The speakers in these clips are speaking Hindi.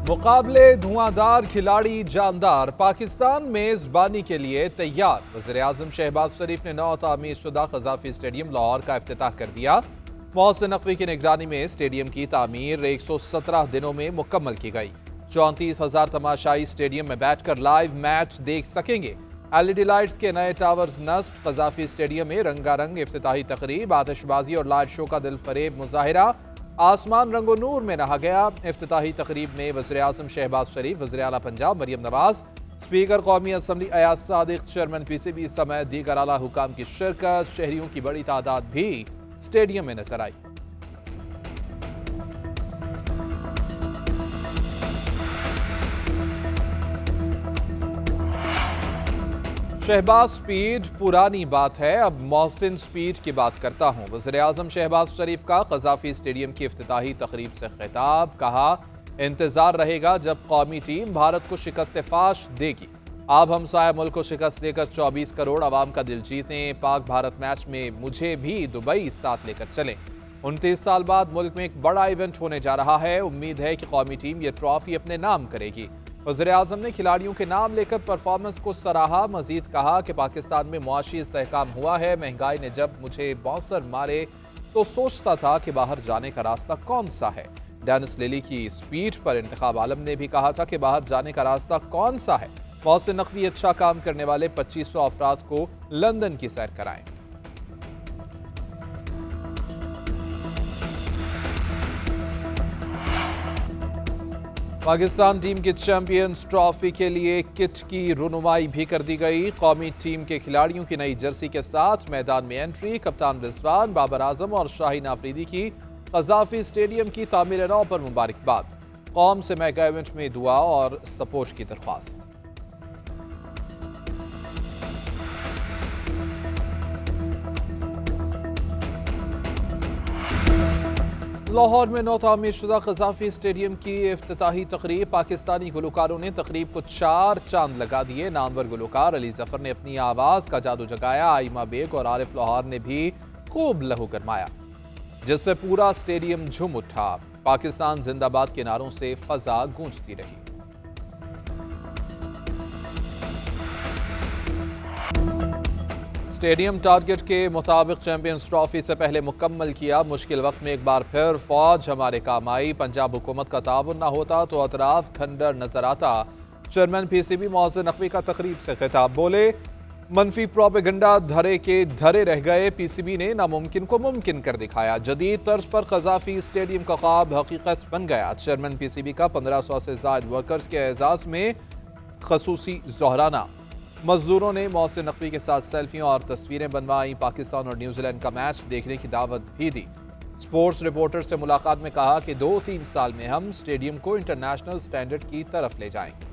मुकाबले धुआंधार, खिलाड़ी जानदार, पाकिस्तान मेजबानी के लिए तैयार। वज़ीर-ए-आज़म शहबाज शरीफ ने नौ तामीर शुदा क़ज़ाफ़ी स्टेडियम लाहौर का इफ्तिताह कर दिया। मोहसिन नकवी की निगरानी में स्टेडियम की तामीर 117 दिनों में मुकम्मल की गई। 34,000 तमाशाई स्टेडियम में बैठकर लाइव मैच देख सकेंगे। LED लाइट्स के नए टावर्स नस्ब, क़ज़ाफ़ी स्टेडियम में रंगारंग इफ्तिताही तकरीब, आतिशबाजी और लाइट शो का दिलफरेब मुजाहिरा। आसमान रंगो नूर में नहा गया। इफ्तिताही तकरीब में वज़ीर-ए-आज़म शहबाज शरीफ, वज़ीर-ए-आला पंजाब मरियम नवाज, स्पीकर कौमी assembly Ayaz Sadiq, chairman PCB समेत दीगर आला हुकाम की शिरकत। शहरियों की बड़ी तादाद भी स्टेडियम में नजर आई। शहबाज स्पीड पुरानी बात है, अब मोहसिन स्पीड की बात करता हूं। वज़ीर-ए-आज़म शहबाज शरीफ का क़ज़ाफ़ी स्टेडियम की इफ्तिताही तकरीब से खिताब, कहा इंतजार रहेगा जब कौमी टीम भारत को शिकस्त फाश देगी। आप हमसाया मुल्क को शिकस्त देकर 24 करोड़ आवाम का दिल जीतें। पाक भारत मैच में मुझे भी दुबई साथ लेकर चलें। 29 साल बाद मुल्क में एक बड़ा इवेंट होने जा रहा है। उम्मीद है कि कौमी टीम ये ट्रॉफी अपने नाम करेगी। वज़ीर-ए-आज़म ने खिलाड़ियों के नाम लेकर परफॉर्मेंस को सराहा। मजीद कहा कि पाकिस्तान में मुआशी इस्तेहकाम हुआ है। महंगाई ने जब मुझे बौसर मारे तो सोचता था कि बाहर जाने का रास्ता कौन सा है। डेनिस लिली की स्पीच पर इंतखाब आलम ने भी कहा था कि बाहर जाने का रास्ता कौन सा है। मोहसिन नकवी अच्छा काम करने वाले 2500 अफराद को लंदन की सैर कराएं। पाकिस्तान टीम की चैंपियंस ट्रॉफी के लिए किट की रुनुमाई भी कर दी गई। कौमी टीम के खिलाड़ियों की नई जर्सी के साथ मैदान में एंट्री। कप्तान रिजवान, बाबर आजम और शाहीन आफरीदी की क़ज़ाफ़ी स्टेडियम की तामीर नौ पर मुबारकबाद। कौम से मेगा इवेंट में दुआ और सपोर्ट की दरख्वास्त। लाहौर में नौ तामीर शुदा क़ज़ाफ़ी स्टेडियम की इफ्तिताही तकरीब। पाकिस्तानी गुलकारों ने तकरीब को 4 चांद लगा दिए। नामवर गुलकार अली जफर ने अपनी आवाज़ का जादू जगाया। आइमा बेग और आरिफ लाहौर ने भी खूब लहू गरमाया, जिससे पूरा स्टेडियम झूम उठा। पाकिस्तान जिंदाबाद के नारों से फजा गूंजती रही। स्टेडियम टारगेट के मुताबिक चैंपियंस ट्रॉफी से पहले मुकम्मल किया। मुश्किल वक्त में एक बार फिर फौज हमारे काम आई। पंजाब हुकूमत का ताउन न होता तो अतराफ खंडर नजर आता। चेयरमैन PCB मोहसिन नकवी का तकरीब से खिताब, बोले मनफी प्रोपेगेंडा धरे के धरे रह गए। PCB ने नामुमकिन को मुमकिन कर दिखाया। जदीद तर्ज पर क़ज़ाफ़ी स्टेडियम का ख्वाब हकीकत बन गया। चेयरमैन PCB का 1500 से ज़ायद वर्कर्स के एजाज में खसूसी ज़ोहराना। मजदूरों ने मोहसिन नकवी के साथ सेल्फियों और तस्वीरें बनवाई। पाकिस्तान और न्यूजीलैंड का मैच देखने की दावत भी दी। स्पोर्ट्स रिपोर्टर से मुलाकात में कहा कि 2-3 साल में हम स्टेडियम को इंटरनेशनल स्टैंडर्ड की तरफ ले जाएंगे।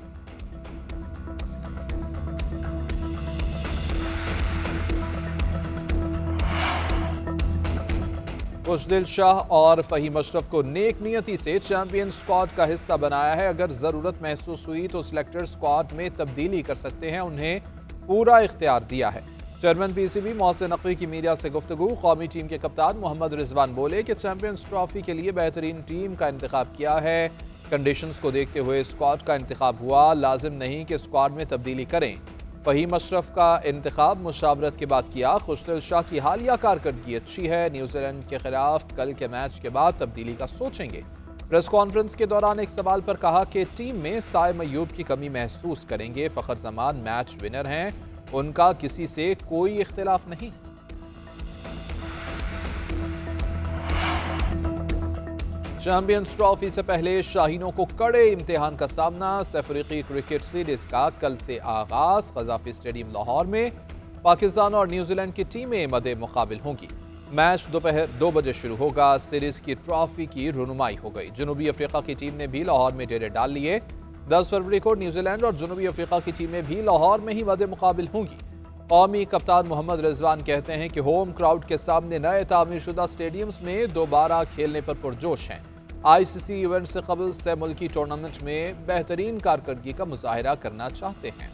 खुशदिल शाह और फ़हीम अशरफ को नेक नियति से चैंपियन स्क्वाड का हिस्सा बनाया है। अगर ज़रूरत महसूस हुई तो सिलेक्टर स्क्वाड में तब्दीली कर सकते हैं। उन्हें पूरा इख्तियार दिया है। चेयरमैन PCB मोहसिन नकवी की मीडिया से गुफ्तगू। कौमी टीम के कप्तान मोहम्मद रिजवान बोले कि चैंपियंस ट्रॉफी के लिए बेहतरीन टीम का इंतखाब किया है। कंडीशंस को देखते हुए स्क्वाड का इंतखाब हुआ। लाजिम नहीं कि स्क्वाड में तब्दीली करें। फ़हीम अशरफ का इंतखाब मुशावरत के बाद किया। खुशदिल शाह की हालिया कारकर्दगी अच्छी है। न्यूजीलैंड के खिलाफ कल के मैच के बाद तब्दीली का सोचेंगे। प्रेस कॉन्फ्रेंस के दौरान एक सवाल पर कहा कि टीम में साइम अयूब की कमी महसूस करेंगे। फ़खर जमान मैच विनर हैं, उनका किसी से कोई इख्तिलाफ नहीं। चैंपियंस ट्रॉफी से पहले शाहीनों को कड़े इम्तिहान का सामना। अफ्रीकी क्रिकेट सीरीज का कल से आगाज। क़ज़ाफ़ी स्टेडियम लाहौर में पाकिस्तान और न्यूजीलैंड की टीमें मदे मुकाबिल होंगी। मैच दोपहर 2 बजे शुरू होगा। सीरीज की ट्रॉफी की रुनुमाई हो गई। जनूबी अफ्रीका की टीम ने भी लाहौर में डेरे डाल लिए। 10 फरवरी को न्यूजीलैंड और जनूबी अफ्रीका की टीमें भी लाहौर में ही मदे मुकाबिल होंगी। कौमी कप्तान मोहम्मद रिजवान कहते हैं कि होम क्राउड के सामने नए तामीर शुदा स्टेडियम्स में दोबारा खेलने पर पुरजोश हैं। ICC इवेंट से कबल से मुल्की टूर्नामेंट में बेहतरीन कारकर्दगी का मुजाहिरा करना चाहते हैं।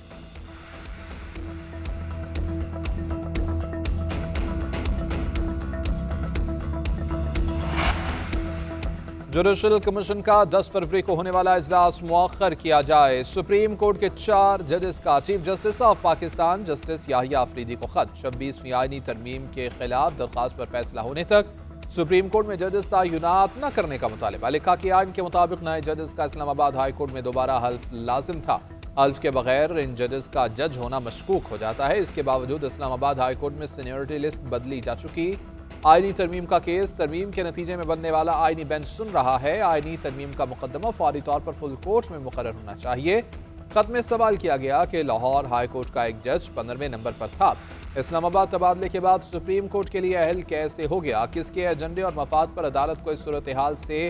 जुडिशल कमीशन का 10 फरवरी को होने वाला इजलास मुअख्खर किया जाए। सुप्रीम कोर्ट के 4 जजेस का chief justice of Pakistan justice Yahya Afridi को खत। 26वीं आईनी तरमीम के खिलाफ दरख्वास्त पर फैसला होने तक सुप्रीम कोर्ट में जजेस तैनात न करने का मुतालिबा। लिखा कि आइन के मुताबिक नए जजेस का इस्लामाबाद हाई कोर्ट में दोबारा हल्फ लाजिम था। हल्फ के बगैर इन जजेस का जज होना मशकूक हो जाता है। इसके बावजूद इस्लामाबाद हाई कोर्ट में सीनियरिटी लिस्ट बदली जा चुकी। आईनी तरमीम का केस तरमीम के नतीजे में बनने वाला आईनी बेंच सुन रहा है। आईनी तरमीम का मुकदमा फौरी तौर पर फुल कोर्ट में मुकर्रर होना चाहिए। खत में सवाल किया गया कि लाहौर हाई कोर्ट का एक जज 15वें नंबर पर था। इस्लामाबाद तबादले के बाद सुप्रीम कोर्ट के लिए अहल कैसे हो गया? किसके एजेंडे और मफाद पर अदालत को इस सूरत हाल से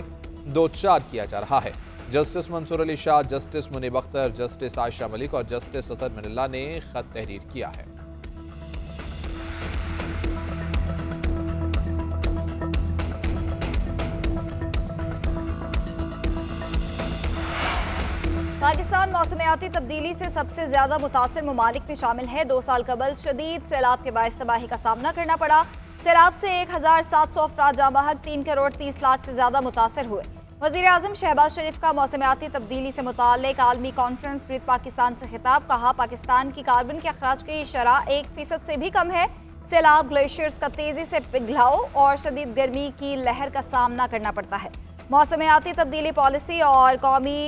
दो चार किया जा रहा है? Justice Mansoor Ali Shah, justice Munib Akhtar, justice Ayesha Malik और जस्टिस अतर मिनल्ला ने खत तहरीर किया है। पाकिस्तान मौसमियाती तब्दीली से सबसे ज्यादा मुतासिर ममालिक में शामिल है। 2 साल कबल शदीद सैलाब के बाइस तबाही का सामना करना पड़ा। सैलाब से 1700 अफराद जाँ बहक, 3 करोड़ 30 लाख से ज्यादा मुतासर हुए। वज़ीर आज़म शहबाज शरीफ का मौसमियाती तब्दीली से मुताल्लिक़ आलमी कॉन्फ्रेंस ब्रिज पाकिस्तान से खिताब। कहा, पाकिस्तान की कार्बन के अखराज की शरह 1% से भी कम है। सैलाब, ग्लेशियर्स का तेजी से पिघलाव और शदीद गर्मी की लहर का सामना करना पड़ता है। मौसमियाती तब्दीली पॉलिसी और कौमी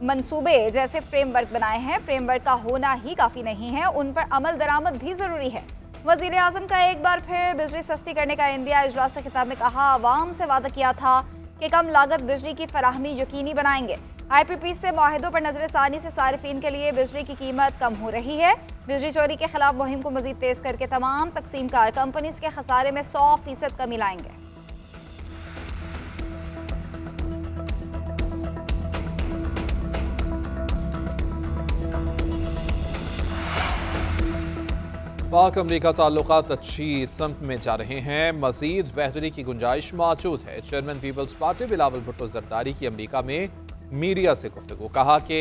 मंसूबे जैसे फ्रेमवर्क बनाए हैं। फ्रेमवर्क का होना ही काफ़ी नहीं है, उन पर अमल दरामद भी ज़रूरी है। वज़ीर आज़म का एक बार फिर बिजली सस्ती करने का इंडिया इजलास से खिताब में कहा, आवाम से वादा किया था कि कम लागत बिजली की फराहमी यकीनी बनाएंगे। IPP से माहिदों पर नजरसानी से सारिफीन के लिए बिजली की कीमत कम हो रही है। बिजली चोरी के खिलाफ मुहिम को मजीद तेज करके तमाम तकसीमकार कंपनीज के खसारे में 100% कमी लाएंगे। पाक अमरीका ताल्लुकात अच्छी समत में जा रहे हैं। मजीद बेहतरी की गुंजाइश मौजूद है। चेयरमैन पीपल्स पार्टी बिलावल भुट्टो जरदारी की अमरीका में मीडिया से गुफ्तगू। कहा कि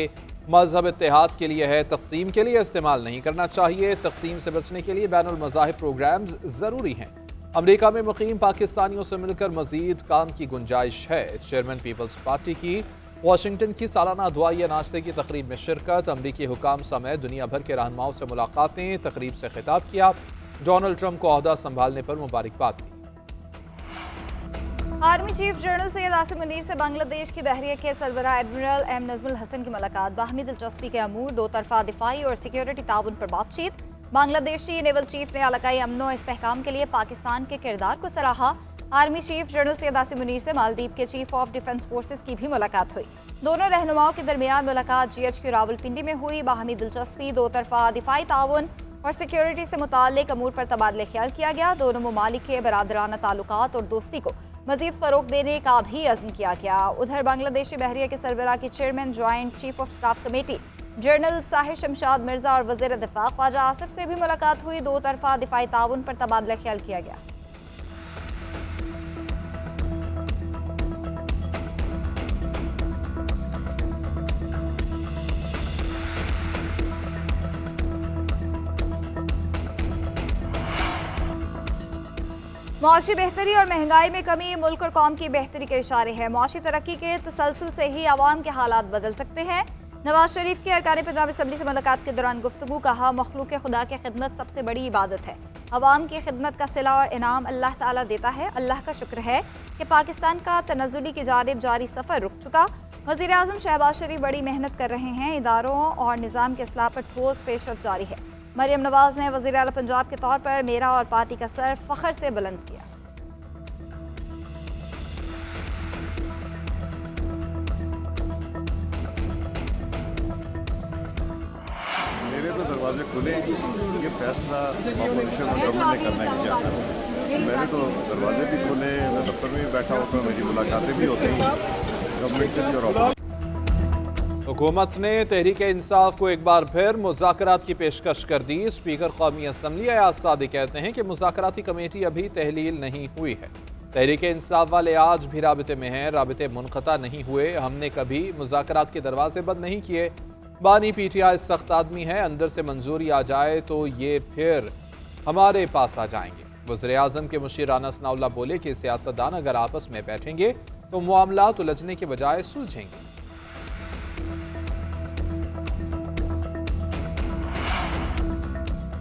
मजहब इत्तेहाद के लिए है, तकसीम के लिए इस्तेमाल नहीं करना चाहिए। तकसीम से बचने के लिए बैनुल मज़ाहिब प्रोग्राम्स ज़रूरी हैं। अमरीका में मुकीम पाकिस्तानियों से मिलकर मजीद काम की गुंजाइश है। चेयरमैन पीपल्स पार्टी की वाशिंगटन की सालाना दुआया नाश्ते की तकरीब में शिरकत। अमरीकी हुकाम समेत दुनिया भर के रहनुमाओं से मुलाकातें। तकरीब से खिताब किया। डोनाल्ड ट्रंप को ओहदा संभालने पर मुबारकबाद दी। Army chief general Syed Asim Munir से बांग्लादेश की बहरिया के सरबराह एडमिरल एम नजमुल हसन की मुलाकात। बाहमी दिलचस्पी के अमूर, दो तरफा दिफाई और सिक्योरिटी ताउन पर बातचीत। बांग्लादेशी नेवल चीफ ने इलाकाई अमनो इस्तेहकाम के लिए पाकिस्तान के किरदार को सराहा। Army chief general Syed Asim Munir से मालदीव के चीफ ऑफ डिफेंस फोर्सेस की भी मुलाकात हुई। दोनों रहनुमाओं के दरमियान मुलाकात GHQ रावलपिंडी में हुई। बाहमी दिलचस्पी, दो तरफा दिफाई ताउन और सिक्योरिटी से मुताल्लिक अमूर पर तबादले ख्याल किया गया। दोनों ममालिक के बरादराना ताल्लुकात और दोस्ती को मजीद फरोग देने का भी अज़्म किया गया। उधर बांग्लादेशी बहरिया के सरबराह की chairman joint chief of staff committee general Sahir Shamshad Mirza और वज़ीर दिफा ख्वाजा आसिफ से भी मुलाकात हुई। दो तरफा दिफाई ताउन पर तबादला ख्याल किया गया। मुआशी बेहतरी और महंगाई में कमी मुल्क और कौम की बेहतरी के इशारे हैं। मुआशी तरक्की के तसलसल से ही आवाम के हालात बदल सकते हैं। नवाज शरीफ की अरकान पंजाब असम्बली से मुलाकात के दौरान गुफ्तगू। कहा, मखलूक खुदा की खिदमत सबसे बड़ी इबादत है। आवाम की खिदमत का सिला और इनाम अल्लाह ताला देता है। अल्लाह का शुक्र है कि पाकिस्तान का तनज़्ज़ुली की जानिब जारी सफ़र रुक चुका। वज़ीर आज़म शहबाज शरीफ बड़ी मेहनत कर रहे हैं। इदारों और निज़ाम के इस्लाह पर ठोस पेशरफ्त जारी है। मरियम नवाज ने वज़ीर आला पंजाब के तौर पर मेरा और पार्टी का सर फ़ख्र से बुलंद किया। मेरे तो दरवाजे खुले, ये फैसला ऑपोजिशन और गवर्नमेंट ने करना ही चाहता है। मेरे तो दरवाजे भी खुले, मैं दफ्तर में भी बैठा होता हूँ, मेरी मुलाकातें भी होती हैं गवर्नमेंट से भी और ऑपोजिशन। हुकूमत ने तहरीक इंसाफ को एक बार फिर मुज़ाकरात की पेशकश कर दी। स्पीकर कौमी असम्बली अयाज सादी कहते हैं कि मुज़ाकराती कमेटी अभी तहलील नहीं हुई है। तहरीक इंसाफ वाले आज भी राबिते में हैं, राबिते मुनक़ता नहीं हुए। हमने कभी मुज़ाकरात के दरवाजे बंद नहीं किए। बानी PTI सख्त आदमी है, अंदर से मंजूरी आ जाए तो ये फिर हमारे पास आ जाएंगे। वज़ीर आज़म के मुशीर राना सनाउल्लाह बोले कि सियासतदान अगर आपस में बैठेंगे तो मामला उलझने के बजाय सुलझेंगे।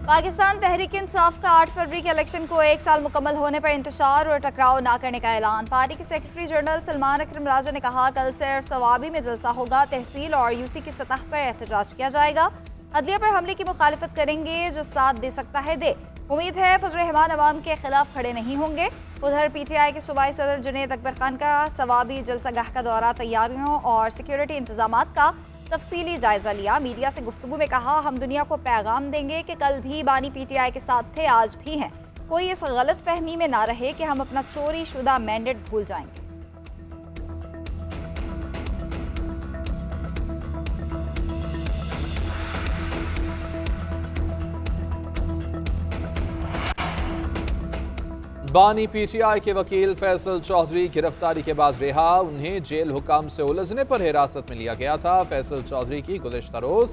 पाकिस्तान तहरीक इंसाफ का 8 फरवरी के इलेक्शन को 1 साल मुकम्मल होने पर इंतशार और टकराव न करने का ऐलान। पार्टी के सेक्रेटरी जनरल सलमान अकरम राजा ने कहा, कल से सवाबी में जलसा होगा, तहसील और यूसी की सतह पर एहतजाज किया जाएगा। अदलिया पर हमले की मुखालिफत करेंगे, जो साथ दे सकता है दे। उम्मीद है फजल रहमान अवाम के खिलाफ खड़े नहीं होंगे। उधर PTI के सूबाई सदर जुनैद अकबर खान का सवाबी जलसागाह का दौरा, तैयारियों और सिक्योरिटी इंतजाम का तफसीली जायजा लिया। मीडिया से गुफ्तगू में कहा, हम दुनिया को पैगाम देंगे कि कल भी बानी PTI के साथ थे, आज भी हैं। कोई इस गलत फहमी में ना रहे कि हम अपना चोरी शुदा मैंडेट भूल जाएंगे। बानी PTI के वकील फैसल चौधरी गिरफ्तारी के बाद रिहा। उन्हें जेल हुकाम से उलझने पर हिरासत में लिया गया था। फैसल चौधरी की गुज़िश्ता रोज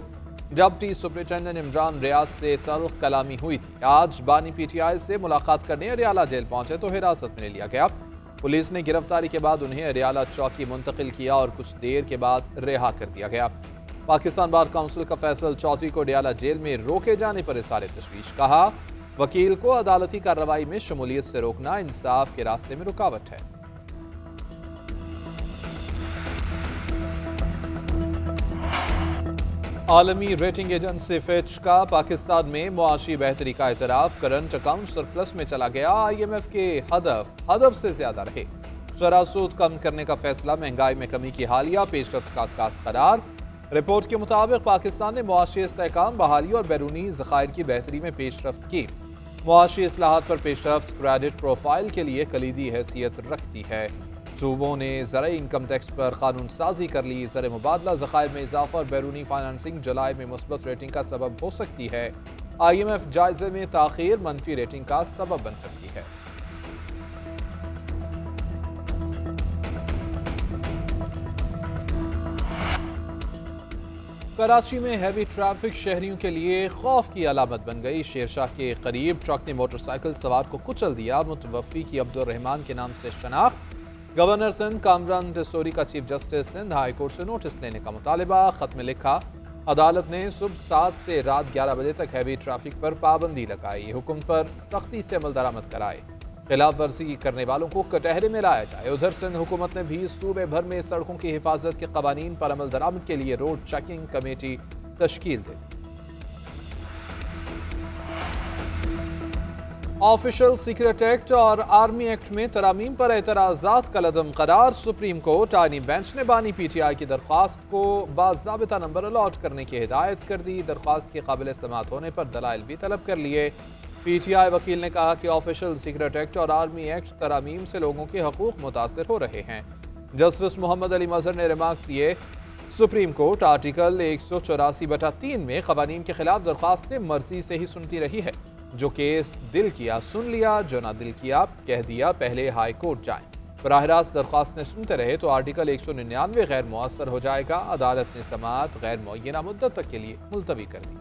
डिप्टी सुपरिटेंडेंट इमरान रियाज से तल्ख कलामी हुई थी। आज बानी PTI से मुलाकात करने अरियाला जेल पहुंचे तो हिरासत में लिया गया। पुलिस ने गिरफ्तारी के बाद उन्हें अरियाला चौकी मुंतकिल किया और कुछ देर के बाद रिहा कर दिया गया। पाकिस्तान बार काउंसिल का फैसल चौधरी को अरियाला जेल में रोके जाने पर इज़हार तशवीश। कहा, वकील को अदालती कार्रवाई में शमूलियत से रोकना इंसाफ के रास्ते में रुकावट है। आलमी रेटिंग एजेंसी फिच का पाकिस्तान में मुआशी बेहतरी का एतराफ। करंट अकाउंट सरप्लस में चला गया। IMF के हदफ से ज्यादा रहे। शरह सूद कम करने का फैसला। महंगाई में कमी की हालिया पेशरफ्त का आगाज करार। रिपोर्ट के मुताबिक पाकिस्तान ने मुआशी इस्तेहकाम, बहाली और बैरूनी ज़खायर की बेहतरी में पेशरफ्त की। मुआशी इस्लाहात पर पेशरफ्त क्रेडिट प्रोफाइल के लिए कलीदी हैसियत रखती है। सूबों ने ज़राई इनकम टैक्स पर कानून साजी कर ली। ज़र मुबादला ज़खायर में इजाफा और बैरूनी फाइनेंसिंग जुलाई में मुस्बत रेटिंग का सबब हो सकती है। IMF जायजे में ताखीर मनफी रेटिंग का सबब बन सकती है। कराची में हैवी ट्रैफिक शहरियों के लिए खौफ की अलामत बन गई। शेरशाह के करीब ट्रक ने मोटरसाइकिल सवार को कुचल दिया। मुतवफ़ी की अब्दुल रहमान के नाम से शनाख्त। गवर्नर सिंध कामरान रसूरी का chief justice Sindh high court से नोटिस लेने का मुतालिबा। खत में लिखा, अदालत ने सुबह 7 से रात 11 बजे तक हैवी ट्रैफिक पर पाबंदी लगाई। हुक्म पर सख्ती से अमल दरामद कराए। खिलाफ वर्जी करने वालों को कटहरे में लाया जाए। उधर सिंध हुकूमत ने भी सूबे भर में सड़कों की हिफाजत के कवानीन पर अमल दरामद के लिए रोड चेकिंग कमेटी तश्कील दी। ऑफिशियल सीक्रेट एक्ट और आर्मी एक्ट में तरामीम पर एतराज़ात का लदम करार। सुप्रीम कोर्ट आईनी बेंच ने बानी PTI की दरख्वास्त को बाज़ाबिता नंबर अलॉट करने की हिदायत कर दी। दरख्वास्त के काबिल समाअत होने पर दलाइल भी तलब कर लिए। PTI वकील ने कहा कि ऑफिशियल सीक्रेट एक्ट और आर्मी एक्ट तरामीम से लोगों के हकूक मुतासर हो रहे हैं। जस्टिस मोहम्मद अली मजहर ने रिमार्क दिए, सुप्रीम कोर्ट आर्टिकल 184/3 में कवानीन के खिलाफ दरख्वास्तें मर्जी से ही सुनती रही है। जो केस दिल किया सुन लिया, जो ना दिल किया कह दिया पहले हाई कोर्ट जाएं। बराह रास्त दरख्वास्तें सुनते रहे तो आर्टिकल 199 गैर मुअस्सर हो जाएगा। अदालत ने समाअत गैर मुअय्यना मुद्दत तक के लिए मुलतवी कर दी।